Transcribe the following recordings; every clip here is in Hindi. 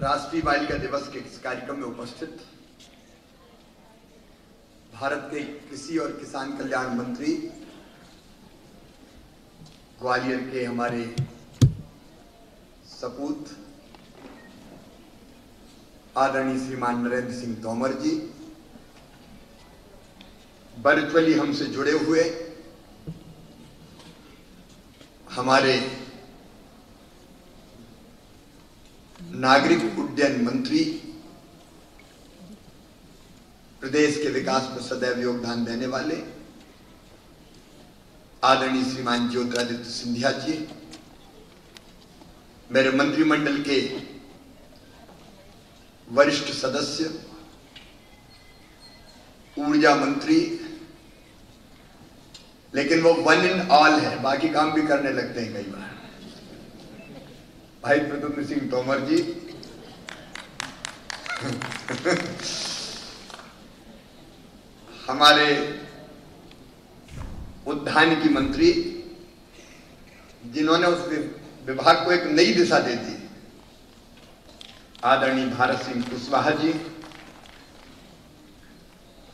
राष्ट्रीय बालिका दिवस के इस कार्यक्रम में उपस्थित भारत के कृषि और किसान कल्याण मंत्री, ग्वालियर के हमारे सपूत आदरणीय श्रीमान नरेंद्र सिंह तोमर जी, वर्चुअली हमसे जुड़े हुए हमारे नागरिक उड्डयन मंत्री, प्रदेश के विकास में सदैव योगदान देने वाले आदरणीय श्रीमान ज्योतिरादित्य सिंधिया जी, मेरे मंत्रिमंडल के वरिष्ठ सदस्य, ऊर्जा मंत्री, लेकिन वो वन इन ऑल है, बाकी काम भी करने लगते हैं कई बार, भाई प्रद्युम्न सिंह तोमर जी, हमारे उद्यानिकी मंत्री, जिन्होंने उस विभाग को एक नई दिशा दे दी, आदरणीय भारत सिंह कुशवाहा जी,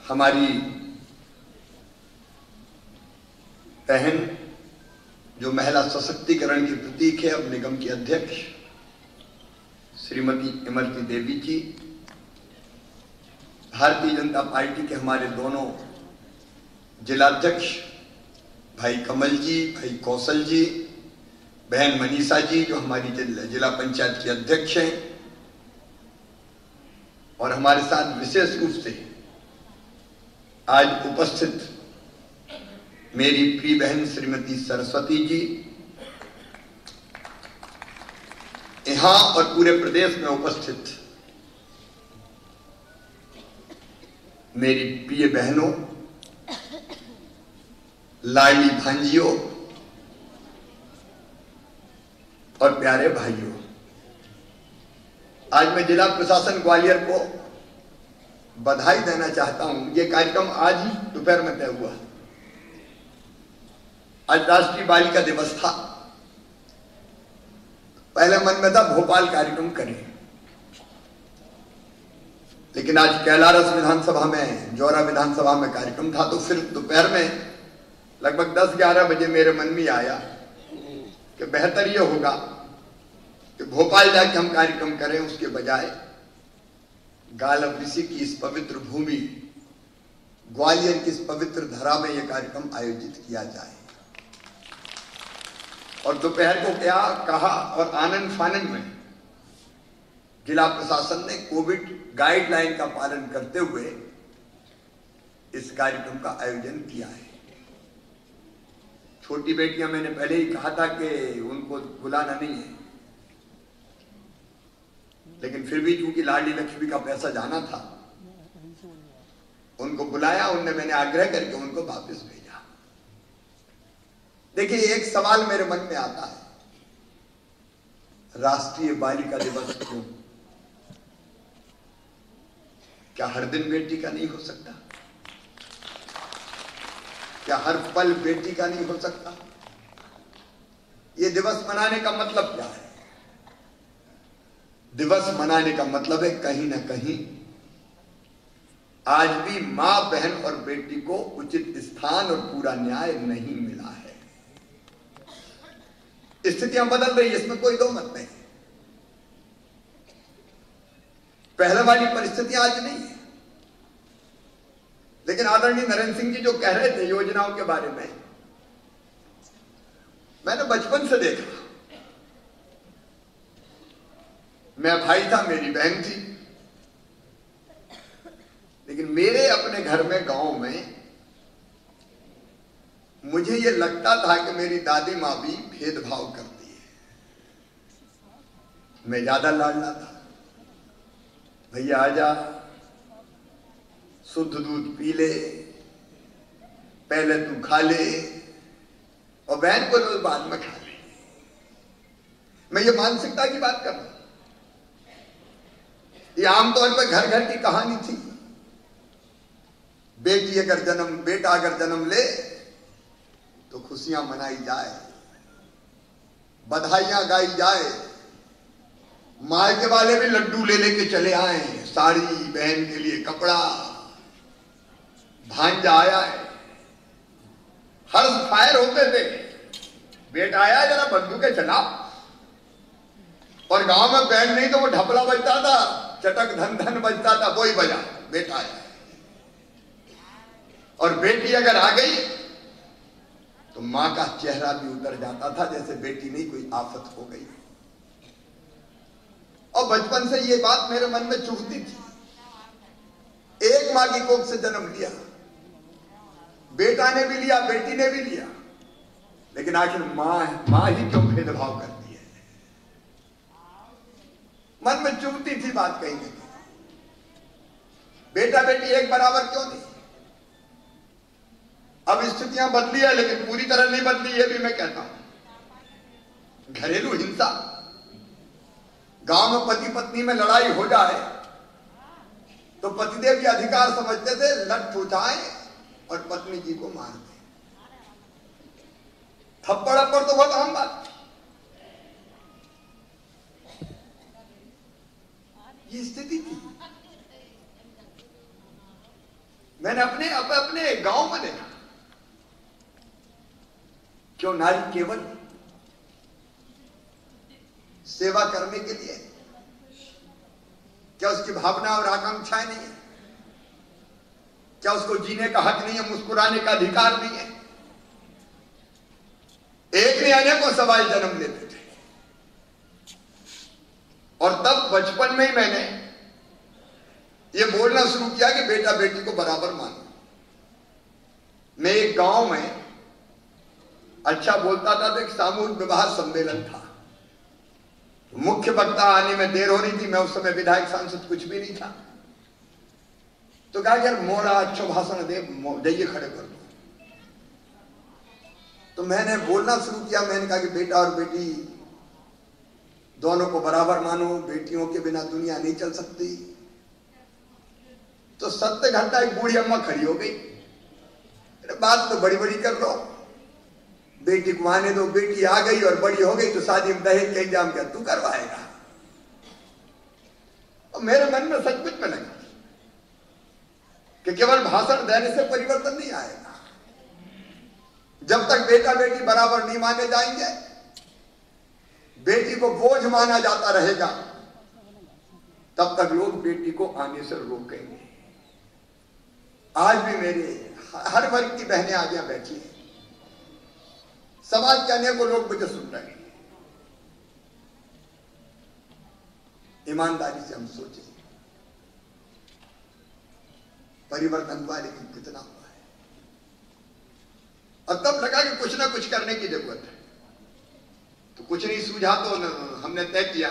हमारी बहन जो महिला सशक्तिकरण की प्रतीक है, अब निगम की अध्यक्ष श्रीमती इमरती देवी जी, भारतीय जनता पार्टी के हमारे दोनों जिलाध्यक्ष भाई कमल जी, भाई कौशल जी, बहन मनीषा जी जो हमारी जिला पंचायत की अध्यक्ष हैं, और हमारे साथ विशेष रूप से आज उपस्थित मेरी प्रिय बहन श्रीमती सरस्वती जी, यहां और पूरे प्रदेश में उपस्थित मेरी प्रिय बहनों, लाडली भांजियों और प्यारे भाइयों, आज मैं जिला प्रशासन ग्वालियर को बधाई देना चाहता हूं। यह कार्यक्रम आज ही दोपहर में तय हुआ। आज राष्ट्रीय बालिका दिवस था। पहले मन में था भोपाल कार्यक्रम करें, लेकिन आज कैलारस विधानसभा में, जौरा विधानसभा में कार्यक्रम था, तो फिर दोपहर में लगभग 10-11 बजे मेरे मन में आया कि बेहतर यह होगा कि भोपाल जाके हम कार्यक्रम करें, उसके बजाय गालव ऋषि की इस पवित्र भूमि, ग्वालियर की इस पवित्र धरा में यह कार्यक्रम आयोजित किया जाए। और दोपहर को क्या कहा, और आनंद फानंद में जिला प्रशासन ने कोविड गाइडलाइन का पालन करते हुए इस कार्यक्रम का आयोजन किया है। छोटी बेटियां, मैंने पहले ही कहा था कि उनको बुलाना नहीं है, लेकिन फिर भी चूंकि लाडली लक्ष्मी का पैसा जाना था, उनको बुलाया, उनने, मैंने आग्रह करके उनको वापस भेजा। देखिए, एक सवाल मेरे मन में आता है, राष्ट्रीय बालिका दिवस क्यों? क्या हर दिन बेटी का नहीं हो सकता? क्या हर पल बेटी का नहीं हो सकता? ये दिवस मनाने का मतलब क्या है? दिवस मनाने का मतलब है कहीं ना कहीं आज भी मां, बहन और बेटी को उचित स्थान और पूरा न्याय नहीं मिला है। स्थितियां बदल रही है, इसमें कोई दो मत नहीं। पहले वाली परिस्थितियां आज नहीं है। लेकिन आदरणीय नरेंद्र सिंह जी जो कह रहे थे योजनाओं के बारे में, मैंने बचपन से देखा। मैं भाई था, मेरी बहन थी, लेकिन मेरे अपने घर में, गांव में, मुझे यह लगता था कि मेरी दादी मां भी भेदभाव करती है। मैं ज्यादा लाडला था। भैया आजा, शुद्ध दूध पी ले, पहले तू खा ले, और बहन को रोज बाद में खा ले। मैं ये मानसिकता की बात कर रहा हूं। ये आमतौर पर घर घर की कहानी थी। बेटी अगर जन्म, बेटा अगर जन्म ले तो खुशियां मनाई जाए, बधाइयां गाई जाए, मायके वाले भी लड्डू ले लेके चले आए, साड़ी, बहन के लिए कपड़ा, भांजा आया है, हर्ष फायर होते थे, बेटा आया जरा बंदूकें चला। और गांव में बैंड नहीं तो वो ढपला बजता था, चटक धन धन बजता था, वही बजा, बेटा आया। और बेटी अगर आ गई तो मां का चेहरा भी उतर जाता था जैसे बेटी नहीं कोई आफत हो गई। और बचपन से ये बात मेरे मन में चुभती थी। एक मां की कोख से जन्म लिया, बेटा ने भी लिया, बेटी ने भी लिया, लेकिन आखिर मां ही क्यों भेदभाव करती है? मन में चुभती थी बात कहीं नहीं। बेटा बेटी एक बराबर क्यों नहीं? अब स्थितियां बदली है लेकिन पूरी तरह नहीं बदली, ये भी मैं कहता हूं। घरेलू हिंसा, गांव में पति पत्नी में लड़ाई हो जाए तो पतिदेव के अधिकार समझते थे, लठ उठाएं और पत्नी जी को मार दें। थप्पड़ पर तो बहुत आम बात, ये स्थिति थी। मैंने अपने गांव में देखा। क्यों नारी केवल सेवा करने के लिए? क्या उसकी भावना और आकांक्षाएं नहीं है? क्या उसको जीने का हक नहीं है? मुस्कुराने का अधिकार नहीं है? एक ने अनेकों सवाल जन्म लेते थे। और तब बचपन में ही मैंने ये बोलना शुरू किया कि बेटा बेटी को बराबर मानो। मैं एक गांव में अच्छा बोलता था तो एक सामूहिक विवाह सम्मेलन था। मुख्य वक्ता आने में देर हो रही थी, मैं उस समय विधायक सांसद कुछ भी नहीं था। तो कहा यार मोड़ा अच्छा भाषण दे, जाइए खड़े कर दो। तो मैंने बोलना शुरू किया। मैंने कहा कि बेटा और बेटी दोनों को बराबर मानो, बेटियों के बिना दुनिया नहीं चल सकती। तो सत्य घंटा एक बूढ़ी अम्मा खड़ी हो गई, बात तो बड़ी बड़ी कर लो, बेटी को आने दो। बेटी आ गई और बड़ी हो गई तो शादी में दहेज का इंतजाम क्या तू करवाएगा? और मेरे मन में सचमुच में लगा कि केवल भाषण देने से परिवर्तन नहीं आएगा। जब तक बेटा बेटी बराबर नहीं माने जाएंगे, बेटी को बोझ माना जाता रहेगा, तब तक लोग बेटी को आने से रोकेंगे। आज भी मेरे हर वर्ग की बहनें आगे बैठी हैं, समाज के अनेकों लोग मुझे सुन रहे हैं। ईमानदारी से हम सोचें, परिवर्तन हुआ लेकिन कितना हुआ है? और तब लगा कि कुछ ना कुछ करने की जरूरत है। तो कुछ नहीं सूझा तो हमने तय किया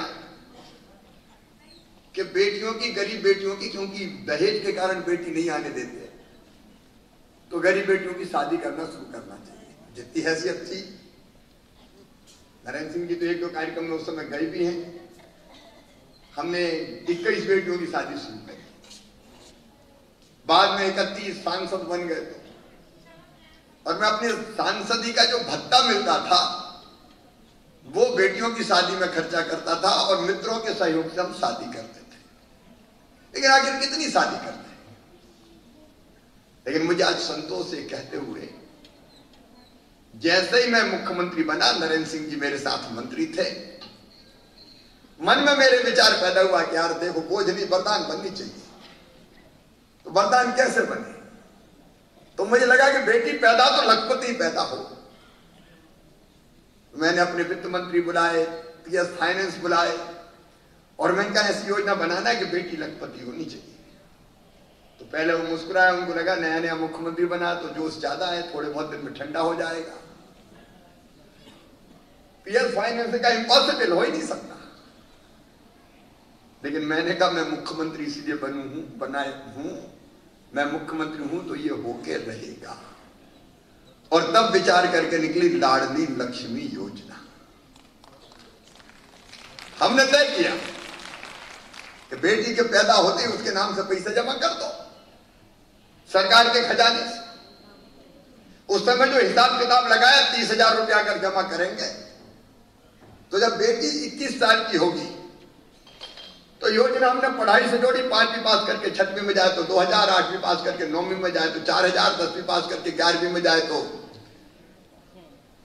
कि बेटियों की, गरीब बेटियों की, क्योंकि दहेज के कारण बेटी नहीं आने देते, तो गरीब बेटियों की शादी करना शुरू करना चाहिए। जितनी हैसियत थी, नरेंद्र सिंह जी तो एक दो कार्यक्रम में उस समय गए भी हैं। हमने 21 बेटियों की शादी शुरू करी। बाद में 31 सांसद बन गए। और मैं अपने सांसदी का जो भत्ता मिलता था वो बेटियों की शादी में खर्चा करता था और मित्रों के सहयोग से हम शादी करते थे। लेकिन आखिर कितनी शादी करते हैं? लेकिन मुझे आज संतोष से कहते हुए, जैसे ही मैं मुख्यमंत्री बना, नरेंद्र सिंह जी मेरे साथ मंत्री थे, मन में मेरे विचार पैदा हुआ कि यार देखो, बोझ नहीं वरदान बननी चाहिए। तो वरदान कैसे बने? तो मुझे लगा कि बेटी पैदा तो लखपति पैदा हो। मैंने अपने वित्त मंत्री बुलाए, PS फाइनेंस बुलाए, और मैंने कहा ऐसी योजना बनाना है कि बेटी लखपति होनी चाहिए। तो पहले वो मुस्कुराए, उनको लगा नया नया मुख्यमंत्री बना तो जोश ज्यादा है, थोड़े बहुत दिन में ठंडा हो जाएगा। PS फाइनेंस का इम्पॉसिबल हो ही नहीं सकता। लेकिन मैंने कहा मैं मुख्यमंत्री इसलिए बनाए हूं, मैं मुख्यमंत्री हूं तो ये होके रहेगा। और तब विचार करके निकली लाडली लक्ष्मी योजना। हमने तय किया कि बेटी के पैदा होते ही उसके नाम से पैसा जमा कर दो सरकार के खजाने से। उस समय जो हिसाब किताब लगाया, 30,000 रुपया अगर जमा करेंगे तो जब बेटी 21 साल की होगी तो योजना हमने पढ़ाई से जोड़ी, 5वीं पास करके 6वीं में जाए तो 2000, 8वीं पास करके 9वीं में जाए तो 4000, 10वीं पास करके 11वीं में जाए तो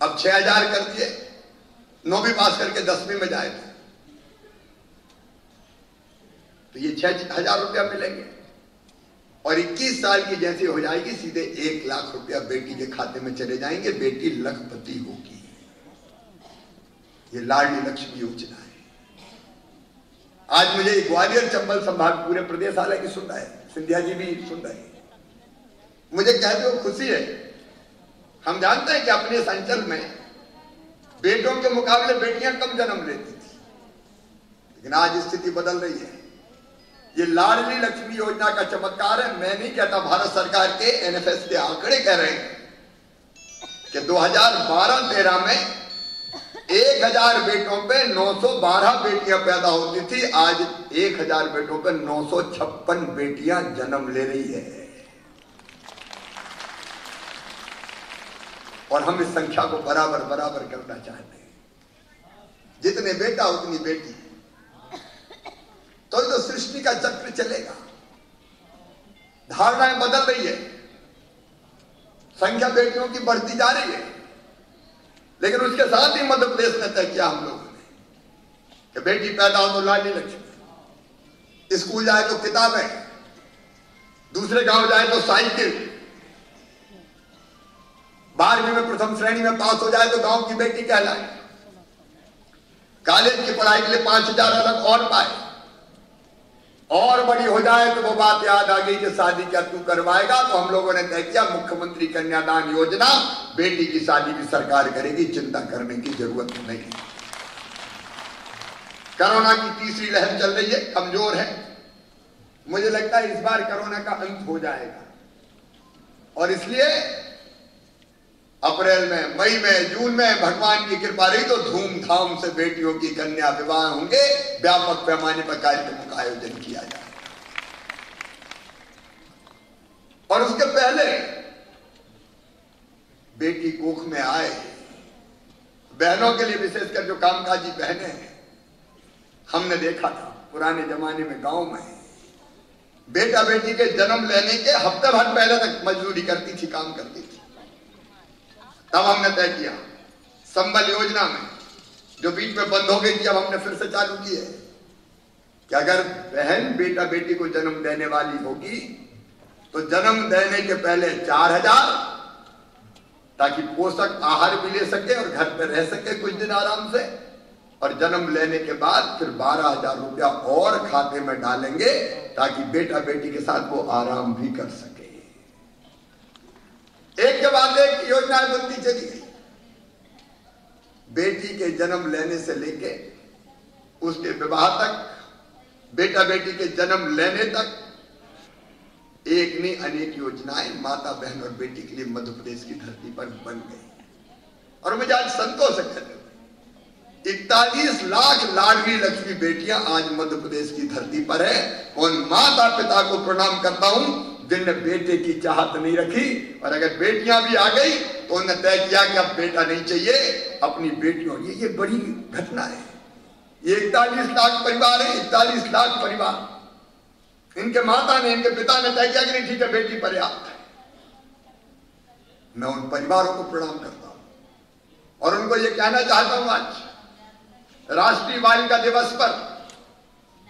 अब 6000 कर दिए, 9वीं पास करके 10वीं में जाए तो ये 6000 रुपया मिलेंगे। और 21 साल की जैसी हो जाएगी सीधे 1 लाख रुपया बेटी के खाते में चले जाएंगे, बेटी लखपति होगी। ये लाडली लक्ष्मी योजना है। आज मुझे ग्वालियर चंबल संभाग पूरे प्रदेश हालांकि सुन रहा है, सिंधिया जी भी सुन रहे हैं, मुझे कहते हो खुशी है। हम जानते हैं कि अपने इस अंचल में बेटों के मुकाबले बेटियां कम जन्म लेती थी, लेकिन आज स्थिति बदल रही है। ये लाडली लक्ष्मी योजना का चमत्कार है। मैं नहीं कहता, भारत सरकार के एनएफएस के आंकड़े कह रहे हैं कि 2012-13 में 1000 बेटों पे 912 बेटियां पैदा होती थी, आज 1000 बेटों पे 956 बेटियां जन्म ले रही है। और हम इस संख्या को बराबर बराबर करना चाहते हैं, जितने बेटा उतनी बेटी, तो सृष्टि का चक्र चलेगा। धारणाएं बदल रही है, संख्या बेटियों की बढ़ती जा रही है, लेकिन उसके साथ ही मध्य प्रदेश ने तय किया हम लोगों ने कि बेटी पैदा हो तो लाडली लक्ष्मी, स्कूल जाए तो किताबें, दूसरे गांव जाए तो साइकिल, 12वीं में प्रथम श्रेणी में पास हो जाए तो गांव की बेटी कहलाए, कॉलेज की पढ़ाई के लिए 5000 अलग और पाए, और बड़ी हो जाए तो वो बात याद आ गई कि शादी क्या तू करवाएगा, तो हम लोगों ने तय किया मुख्यमंत्री कन्यादान योजना, बेटी की शादी भी सरकार करेगी, चिंता करने की जरूरत नहीं। कोरोना की तीसरी लहर चल रही है, कमजोर है, मुझे लगता है इस बार कोरोना का अंत हो जाएगा, और इसलिए अप्रैल में, मई में, जून में भगवान की कृपा रही तो धूमधाम से बेटियों की कन्या विवाह होंगे, व्यापक पैमाने पर कार्यक्रमों का आयोजन किया जाए। और उसके पहले बेटी कोख में आए, बहनों के लिए विशेषकर जो कामकाजी बहनें हैं, हमने देखा था पुराने जमाने में गांव में बेटा बेटी के जन्म लेने के हफ्ते भर पहले तक मजदूरी करती थी, काम करती थी। तब हमने तय किया संबल योजना में, जो बीच में बंद हो गई थी, अब हमने फिर से चालू की है कि अगर बहन बेटा बेटी को जन्म देने वाली होगी तो जन्म देने के पहले 4000, ताकि पोषक आहार भी ले सके और घर पे रह सके कुछ दिन आराम से, और जन्म लेने के बाद फिर 12000 रुपया और खाते में डालेंगे ताकि बेटा बेटी के साथ वो आराम भी कर सके। एक के बाद एक योजनाएं बनती चली गई। बेटी के जन्म लेने से लेके उसके विवाह तक, बेटा बेटी के जन्म लेने तक, एक नहीं अनेक योजनाएं माता बहन और बेटी के लिए मध्य प्रदेश की धरती पर बन गई। और मुझे आज संतोष है कहते हुए 41 लाख लाडली लक्ष्मी बेटियां आज मध्य प्रदेश की धरती पर है। उन माता पिता को प्रणाम करता हूं जिनने बेटे की चाहत नहीं रखी, और अगर बेटियां भी आ गई तो उन्होंने तय किया कि अब बेटा नहीं चाहिए, अपनी बेटियों, ये बड़ी घटना है। ये 41 लाख परिवार है, 41 लाख परिवार, इनके माता ने, इनके पिता ने तय किया कि नहीं ठीक है बेटी पर्याप्त है। मैं उन परिवारों को प्रणाम करता हूं और उनको ये कहना चाहता हूं आज राष्ट्रीय बालिका दिवस पर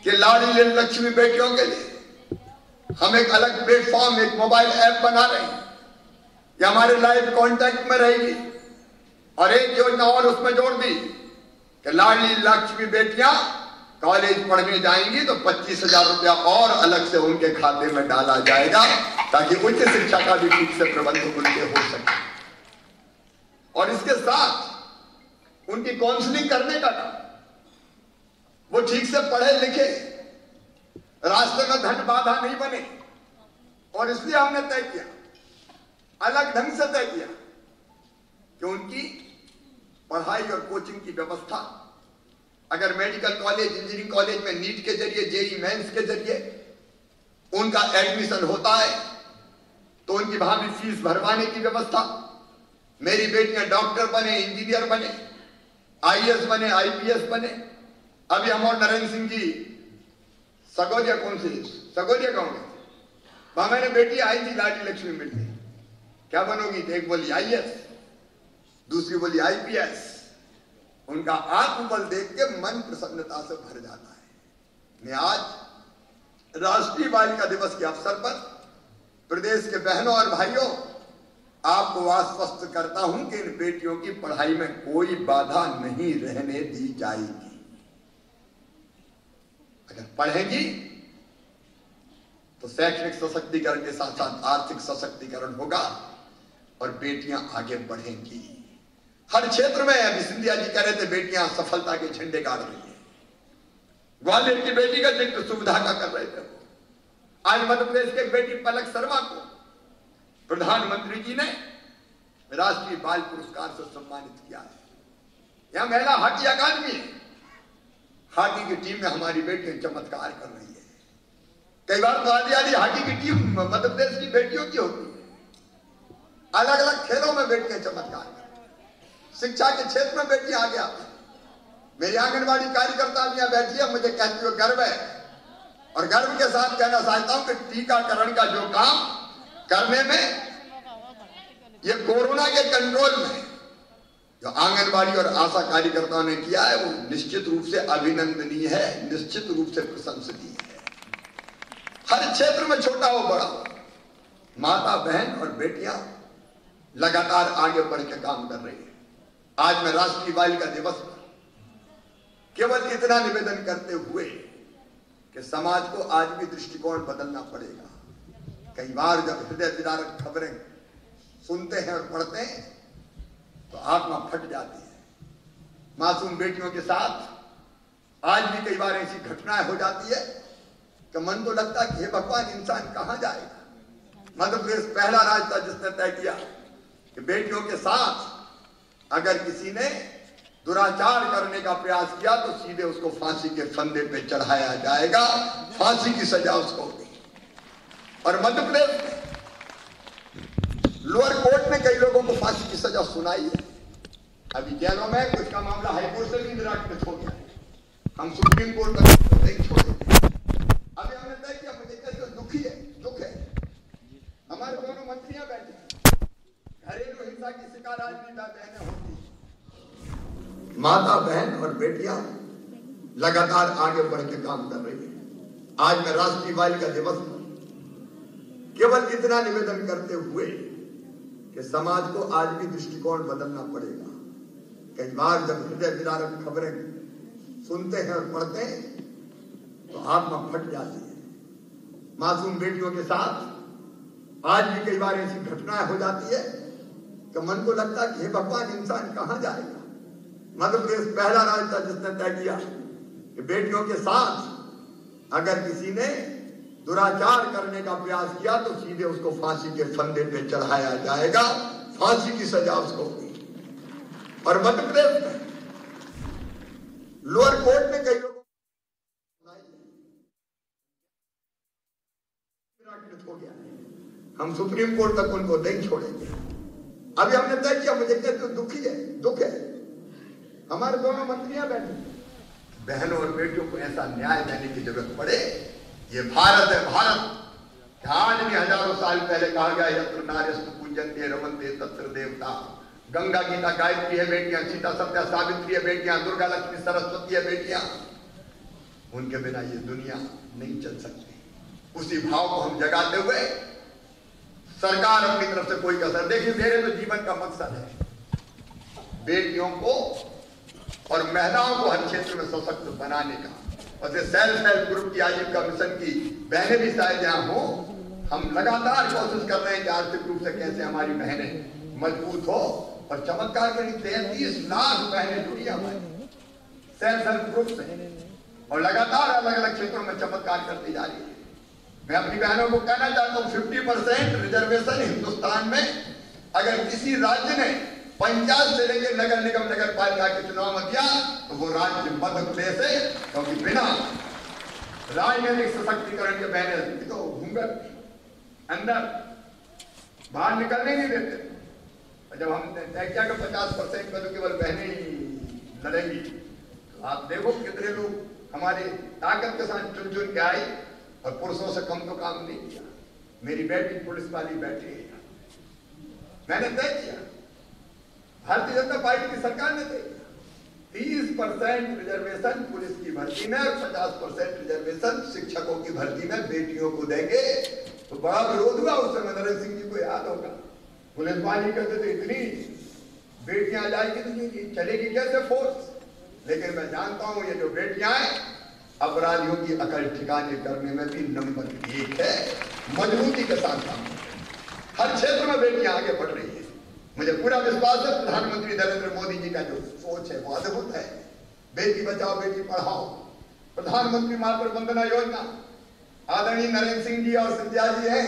कि लाडली लक्ष्मी बेटियों के लिए हम एक अलग प्लेटफॉर्म, एक मोबाइल ऐप बना रहे हैं, ये हमारे लाइव कांटेक्ट में रहेगी। और एक योजना और उसमें जोड़ दी कि लाडली लक्ष्मी बेटियां कॉलेज पढ़ने जाएंगी तो 25,000 रुपया और अलग से उनके खाते में डाला जाएगा, ताकि उच्च शिक्षा का भी ठीक से प्रबंध उनके हो सके। और इसके साथ उनकी काउंसलिंग करने का काम, वो ठीक से पढ़े लिखे, रास्ते में धन बाधा नहीं बने। और इसलिए हमने तय किया, अलग ढंग से तय किया कि उनकी पढ़ाई और कोचिंग की व्यवस्था, अगर मेडिकल कॉलेज, इंजीनियरिंग कॉलेज में नीट के जरिए, जेईई मेंस के जरिए उनका एडमिशन होता है तो उनकी वहां भी फीस भरवाने की व्यवस्था। मेरी बेटियां डॉक्टर बने, इंजीनियर बने, आईएएस बने, आईपीएस बने। अभी हम और नरेंद्र सिंह जी सगोरिया कौन सी, सगोरिया गांव में वहां मैंने बेटी आई थी लाडली लक्ष्मी मिलने, क्या बनोगी? तो एक बोली आईएएस, दूसरी बोली आईपीएस। उनका आत्मबल देख के मन प्रसन्नता से भर जाता है। मैं आज राष्ट्रीय बालिका दिवस के अवसर पर प्रदेश के बहनों और भाइयों आपको आश्वस्त करता हूं कि इन बेटियों की पढ़ाई में कोई बाधा नहीं रहने दी जाएगी। अगर पढ़ेंगी तो शैक्षणिक सशक्तिकरण के साथ साथ आर्थिक सशक्तिकरण होगा और बेटियां आगे बढ़ेंगी। हर क्षेत्र में अभी सिंधिया जी कह रहे थे बेटियां सफलता के झंडे गाड़ रही है। ग्वालियर की बेटी का जिक्र सुविधा का कर रहे थे। आज मध्य प्रदेश की बेटी पलक शर्मा को प्रधानमंत्री जी ने राष्ट्रीय बाल पुरस्कार से सम्मानित किया है। यहां महिला हॉकी अकादमी है, हॉकी की टीम में हमारी बेटियां चमत्कार कर रही है। कई बार तो आधी हॉकी की टीम मध्य प्रदेश की बेटियों की होती है। अलग अलग खेलों में बेटियां चमत्कार कर, शिक्षा के क्षेत्र में बेटियां आगे आती। मेरी आंगनबाड़ी कार्यकर्ता भी यहां बैठी है, मुझे कहते हुए गर्व है और गर्व के साथ कहना चाहता हूं कि टीकाकरण का जो काम करने में, ये कोरोना के कंट्रोल में जो आंगनबाड़ी और आशा कार्यकर्ताओं ने किया है, वो निश्चित रूप से अभिनंदनीय है, निश्चित रूप से प्रशंसनीय है। हर क्षेत्र में छोटा हो बड़ा हो, माता बहन और बेटियां लगातार आगे बढ़ के काम कर रही है। आज मैं राष्ट्रीय बालिका दिवस पर केवल इतना निवेदन करते हुए कि समाज को आज भी दृष्टिकोण बदलना पड़ेगा। कई बार जब हृदय विदारक खबरें सुनते हैं और पढ़ते हैं तो आत्मा फट जाती है। मासूम बेटियों के साथ आज भी कई बार ऐसी घटनाएं हो जाती है कि मन तो लगता है कि हे भगवान, इंसान कहां जाएगा। मध्य प्रदेश पहला राज्य था जिसने तय किया कि बेटियों के साथ अगर किसी ने दुराचार करने का प्रयास किया तो सीधे उसको फांसी के फंदे पे चढ़ाया जाएगा, फांसी की सजा उसको होगी। और मध्य प्रदेश में लोअर कोर्ट ने कई लोगों को फांसी की सजा सुनाई है। अभी जेलों में कुछ का मामला हाईकोर्ट से भी निराकृत हो गया। हम सुप्रीम कोर्ट तक नहीं छोड़ेंगे। अभी हमने तय किया, मुझे कहते दुख है हमारे दोनों मंत्रियां बैठे, घरेलू हिंसा की शिकार आज भी बहनें होती, माता बहन और बेटियां लगातार आगे बढ़ के काम कर रही है। आज मैं राष्ट्रीय बालिका दिवस पर केवल इतना निवेदन करते हुए कि समाज को आज भी दृष्टिकोण बदलना पड़ेगा। कई बार जब हृदय विदारक खबरें सुनते हैं और पढ़ते हैं तो आत्मा फट जाती है। मासूम बेटियों के साथ आज भी कई बार ऐसी घटनाएं हो जाती है कि मन को लगता है कि हे भगवान, इंसान कहां जाएगा। मध्य प्रदेश पहला राज्य था जिसने तय किया कि बेटियों के साथ अगर किसी ने दुराचार करने का प्रयास किया तो सीधे उसको फांसी के फंदे पे चढ़ाया जाएगा, फांसी की सजा उसको होगी। और मध्य प्रदेश में लोअर कोर्ट ने कई लोगों हो गया, हम सुप्रीम कोर्ट तक उनको नहीं छोड़ेंगे। अभी हमने तय किया, मुझे कहते दुख है हमारे दोनों मंत्रियां बैठे, बहनों और बेटियों को ऐसा न्याय देने की जरूरत पड़े। ये भारत है, भारत आज भी हजारों साल पहले कहा गया यत्र नार्यस्तु पूज्यन्ते रमन्ते तत्र देवता। गंगा गीता गायत्री है बेटियां, सीता सत्या सावित्री है बेटियां, दुर्गा लक्ष्मी सरस्वती है बेटियां। उनके बिना ये दुनिया नहीं चल सकती। उसी भाव को हम जगाते हुए सरकार अपनी तरफ से कोई कसर, देखिए मेरे तो जीवन का मकसद है बेटियों को और महिलाओं को हर क्षेत्र में सशक्त बनाने का। और सेल्फ हेल्प ग्रुप की आजीविका मिशन की बहनें भी शायद यहाँ हो, हम लगातार कोशिश कर रहे हैं कि आर्थिक रूप से कैसे हमारी बहनें मजबूत हो। और चमत्कार करीब 33 लाख बहनें जुड़ी हमारी सेल्फ हेल्प ग्रुप से और लगातार अलग अलग क्षेत्रों में चमत्कार करती जा रही है। मैं अपनी बहनों को कहना चाहता हूँ 50% रिजर्वेशन हिंदुस्तान में अगर किसी राज्य ने पंचायत से लेकर नगर निगम नगर पालिका के चुनाव में दिया तो वो राज्य मध्य प्रदेश है, क्योंकि बिना राजनीतिक सशक्तिकरण के बहनें तो घूंघट अंदर बाहर निकलने नहीं देते। और जब हम तय किया कि 50% में तो केवल बहनें ही लड़ेंगी, तो आप देखो कितने लोग हमारी ताकत के साथ चुन चुन के आई और पुरुषों से कम तो काम नहीं किया। मेरी बेटी पुलिस वाली बैठी है, मैंने तय किया, भारतीय जनता पार्टी की सरकार ने तय किया 30% रिजर्वेशन पुलिस की भर्ती में और 50% रिजर्वेशन शिक्षकों की भर्ती में बेटियों को देंगे। तो बड़ा विरोध हुआ उस समय, नरेंद्र सिंह जी को याद होगा, पुलिस वाली कहते थे इतनी बेटियां जाएगी तो चलेगी कैसे फोर्स। लेकिन मैं जानता हूं ये जो बेटियां हैं अपराधियों की अकल ठिकाने करने में भी नंबर 1 है, मजबूती के साथ काम, हर क्षेत्र में बेटियां आगे बढ़ रही है। मुझे पूरा विश्वास है प्रधानमंत्री नरेंद्र मोदी जी का जो सोच है वो अद्भुत है। बेटी बचाओ बेटी पढ़ाओ, प्रधानमंत्री मातृ वंदना योजना, आदरणीय नरेंद्र सिंह जी और सिंधिया जी हैं।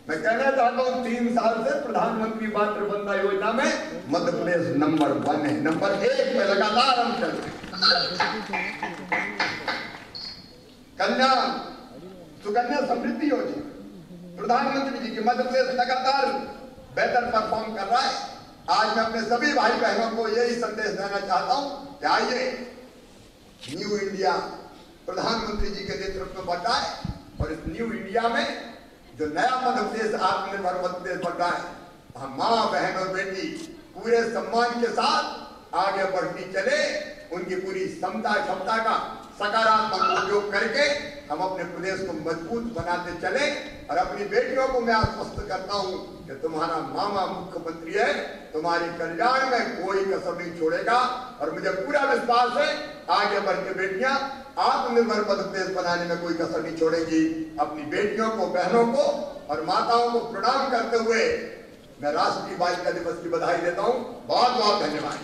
मैं कहना चाहता हूं 3 साल से प्रधानमंत्री मातृ वंदना योजना में मध्य प्रदेश नंबर 1 है, नंबर 1 में लगातार हम चल रहे। कन्या सुकन्या समृद्धि योजना, प्रधानमंत्री जी की मध्य प्रदेश लगातार बेहतर परफॉर्म कर रहा है। आज मैं अपने सभी भाई बहनों को यही संदेश देना चाहता हूं कि आइए न्यू इंडिया प्रधानमंत्री जी के नेतृत्व में बढ़ा है और इस न्यू इंडिया में जो नया मध्य प्रदेश आत्मनिर्भर मध्य प्रदेश बढ़ रहा है, वहां मां बहन और बेटी पूरे सम्मान के साथ आगे बढ़ती चले, उनकी पूरी क्षमता का सकारात्मक उपयोग करके हम अपने प्रदेश को मजबूत बनाते चले। और अपनी बेटियों को मैं आश्वस्त करता हूं कि तुम्हारा मामा मुख्यमंत्री है, तुम्हारे कल्याण में कोई कसर नहीं छोड़ेगा। और मुझे पूरा विश्वास है आगे बढ़ के बेटियां आत्मनिर्भर मध्य प्रदेश बनाने में कोई कसर नहीं छोड़ेगी। अपनी बेटियों को, बहनों को और माताओं को प्रणाम करते हुए मैं राष्ट्रीय बालिका दिवस की बधाई देता हूं। बहुत बहुत धन्यवाद।